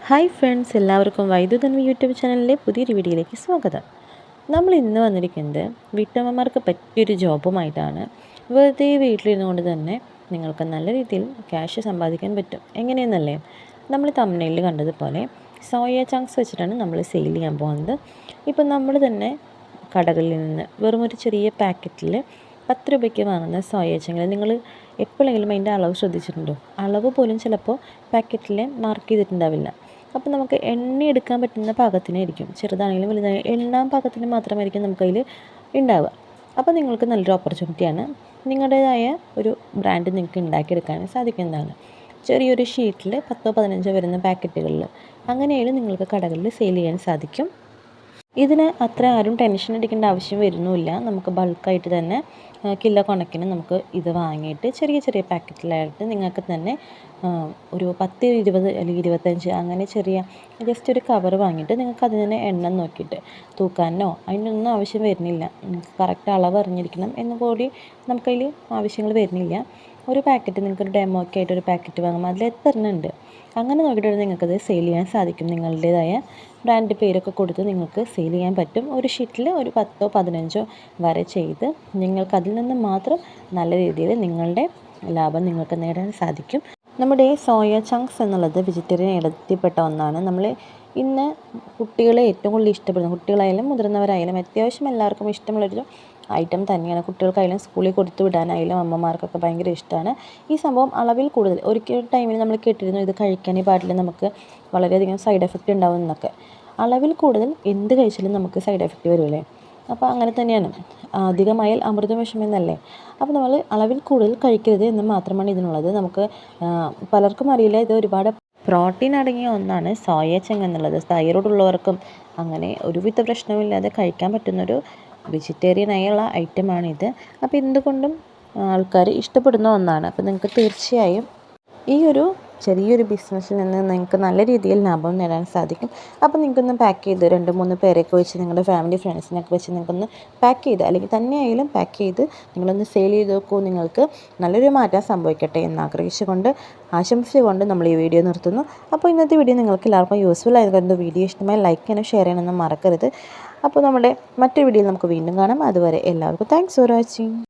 Hi friends, എല്ലാവർക്കും വൈദ്യുതന്വ YouTube ചാനലിലെ പുതിയൊരു വീഡിയോയിലേക്ക് സ്വാഗതം. നമ്മൾ ഇന്ന് വന്നിരിക്കുന്നത് വീട്ടമ്മമാർക്ക് പറ്റിയൊരു ജോബുമായിട്ടാണ്. വെറുതെ വീട്ടിലിരുന്നു കൊണ്ട് തന്നെ നിങ്ങൾക്ക് നല്ല രീതിയിൽ ക്യാഷ് സമ്പാദിക്കാൻ പറ്റും. എങ്ങനെയെന്നല്ലേ, നമ്മൾ തംബ്നെയിലിൽ കണ്ടതുപോലെ സോയ ചങ്ക്സ് വെച്ചിട്ടാണ് നമ്മൾ സെയിൽ ചെയ്യാൻ പോകുന്നത്. ഇപ്പം നമ്മൾ തന്നെ കടകളിൽ നിന്ന് വെറും ഒരു ചെറിയ പാക്കറ്റിൽ 10 രൂപയ്ക്ക് വാങ്ങുന്ന സോയ ചങ്ക്സ് നിങ്ങൾ എപ്പോഴെങ്കിലും അതിൻ്റെ അളവ് ശ്രദ്ധിച്ചിട്ടുണ്ടോ? അളവ് പോലും ചിലപ്പോൾ പാക്കറ്റിൽ മാർക്ക് ചെയ്തിട്ടുണ്ടാവില്ല. അപ്പോൾ നമുക്ക് എണ്ണ എടുക്കാൻ പറ്റുന്ന പാകത്തിനായിരിക്കും, ചെറുതാണെങ്കിലും വലുതാണെങ്കിലും എണ്ണാൻ പാകത്തിന് മാത്രമായിരിക്കും നമുക്കതിൽ ഉണ്ടാവുക. അപ്പോൾ നിങ്ങൾക്ക് നല്ലൊരു ഓപ്പർച്യൂണിറ്റിയാണ്. നിങ്ങളുടേതായ ഒരു ബ്രാൻഡ് നിങ്ങൾക്ക് ഉണ്ടാക്കിയെടുക്കാൻ സാധിക്കുന്നതാണ്. ചെറിയൊരു ഷീറ്റിൽ 10-15 വരുന്ന പാക്കറ്റുകളിൽ അങ്ങനെയായാലും നിങ്ങൾക്ക് കടകളിൽ സെയിൽ ചെയ്യാൻ സാധിക്കും. ഇതിന് അത്ര ആരും ടെൻഷൻ അടിക്കേണ്ട ആവശ്യം വരുന്നുമില്ല. നമുക്ക് ബൾക്കായിട്ട് തന്നെ കിലോ കണക്കിന് നമുക്ക് ഇത് വാങ്ങിയിട്ട് ചെറിയ ചെറിയ പാക്കറ്റിലായിട്ട് നിങ്ങൾക്ക് തന്നെ ഒരു 10, 20 അല്ലെങ്കിൽ 25 അങ്ങനെ ചെറിയ ജസ്റ്റ് ഒരു കവർ വാങ്ങിയിട്ട് നിങ്ങൾക്ക് അതിൽ തന്നെ എണ്ണം നോക്കിയിട്ട് തൂക്കാനോ അതിനൊന്നും ആവശ്യം വരുന്നില്ല. നിങ്ങൾക്ക് കറക്റ്റ് അളവ് അറിഞ്ഞിരിക്കണം എന്ന് കൂടി നമുക്കതിൽ ആവശ്യങ്ങൾ വരുന്നില്ല. ഒരു പാക്കറ്റ് നിങ്ങൾക്കൊരു ഡെമോ ഒക്കെ ആയിട്ട് ഒരു പാക്കറ്റ് വാങ്ങുമ്പോൾ അതിൽ എത്ര എണ്ണം ഉണ്ട് അങ്ങനെ നോക്കിയിട്ട് നിങ്ങൾക്കത് സെയിൽ ചെയ്യാൻ സാധിക്കും. നിങ്ങളുടേതായ ബ്രാൻഡ് പേരൊക്കെ കൊടുത്ത് നിങ്ങൾക്ക് സെയിൽ ചെയ്യാൻ പറ്റും. ഒരു ഷീറ്റിൽ ഒരു 10-15 വരെ ചെയ്ത് നിങ്ങൾക്ക് അതിൽ നിന്ന് മാത്രം നല്ല രീതിയിൽ നിങ്ങളുടെ ലാഭം നിങ്ങൾക്ക് നേടാൻ സാധിക്കും. നമ്മുടെ സോയ ചങ്ക്സ് എന്നുള്ളത് വെജിറ്റേറിയൻ ഇനത്തിൽപ്പെട്ട ഒന്നാണ്. നമ്മൾ ഇന്ന് കുട്ടികളെ ഏറ്റവും കൂടുതൽ ഇഷ്ടപ്പെടുന്നു. കുട്ടികളായാലും മുതിർന്നവരായാലും അത്യാവശ്യം എല്ലാവർക്കും ഇഷ്ടമുള്ളൊരു ഐറ്റം തന്നെയാണ്. കുട്ടികൾക്കായാലും സ്കൂളിൽ കൊടുത്തു വിടാനായാലും അമ്മമാർക്കൊക്കെ ഭയങ്കര ഇഷ്ടമാണ്. ഈ സംഭവം അളവിൽ കൂടുതൽ ഒരിക്കൽ ടൈമിൽ നമ്മൾ കേട്ടിരുന്നു ഇത് കഴിക്കാനേ പാടില്ല, നമുക്ക് വളരെയധികം സൈഡ് എഫക്റ്റ് ഉണ്ടാവും എന്നൊക്കെ. അളവിൽ കൂടുതൽ എന്ത് കഴിച്ചാലും നമുക്ക് സൈഡ് എഫക്റ്റ് വരുമല്ലേ? അപ്പോൾ അങ്ങനെ തന്നെയാണ്. അധികമായാൽ അമൃതം വിഷമെന്നല്ലേ. അപ്പോൾ നമ്മൾ അളവിൽ കൂടുതൽ കഴിക്കരുത് എന്ന് മാത്രമാണ് ഇതിനുള്ളത്. നമുക്ക് പലർക്കും അറിയില്ല, ഇത് ഒരുപാട് പ്രോട്ടീൻ അടങ്ങിയ ഒന്നാണ് സോയ ചങ്ക് എന്നുള്ളത്. തൈറോയ്ഡ് ഉള്ളവർക്കും അങ്ങനെ ഒരുവിധ പ്രശ്നമില്ലാതെ കഴിക്കാൻ പറ്റുന്നൊരു വെജിറ്റേറിയനായുള്ള ഐറ്റമാണിത്. അപ്പോൾ എന്തുകൊണ്ടും ആൾക്കാർ ഇഷ്ടപ്പെടുന്ന ഒന്നാണ്. അപ്പോൾ നിങ്ങൾക്ക് തീർച്ചയായും ഈ ഒരു ചെറിയൊരു ബിസിനസ്സിൽ നിന്ന് നിങ്ങൾക്ക് നല്ല രീതിയിൽ ലാഭം നേടാൻ സാധിക്കും. അപ്പോൾ നിങ്ങൾക്കൊന്ന് പാക്ക് ചെയ്ത് 2-3 പേരെയൊക്കെ വെച്ച് നിങ്ങളുടെ ഫാമിലി ഫ്രണ്ട്സിനൊക്കെ വെച്ച് നിങ്ങൾക്കൊന്ന് പാക്ക് ചെയ്ത് അല്ലെങ്കിൽ തന്നെയായാലും പാക്ക് ചെയ്ത് നിങ്ങളൊന്ന് സെയിൽ ചെയ്ത് നോക്കൂ. നിങ്ങൾക്ക് നല്ലൊരു മാറ്റം സംഭവിക്കട്ടെ എന്ന് ആശംസിച്ചുകൊണ്ട് നമ്മൾ ഈ വീഡിയോ നിർത്തുന്നു. അപ്പോൾ ഇന്നത്തെ വീഡിയോ നിങ്ങൾക്ക് എല്ലാവർക്കും യൂസ്ഫുൾ ആയതുകൊണ്ട് വീഡിയോ ഇഷ്ടമായി ലൈക്ക് ചെയ്യാനും ഷെയർ ചെയ്യാനൊന്നും മറക്കരുത്. അപ്പോൾ നമ്മുടെ മറ്റൊരു വീഡിയോയിൽ നമുക്ക് വീണ്ടും കാണാം. അതുവരെ എല്ലാവർക്കും താങ്ക്സ് ഫോർ വാച്ചിങ്.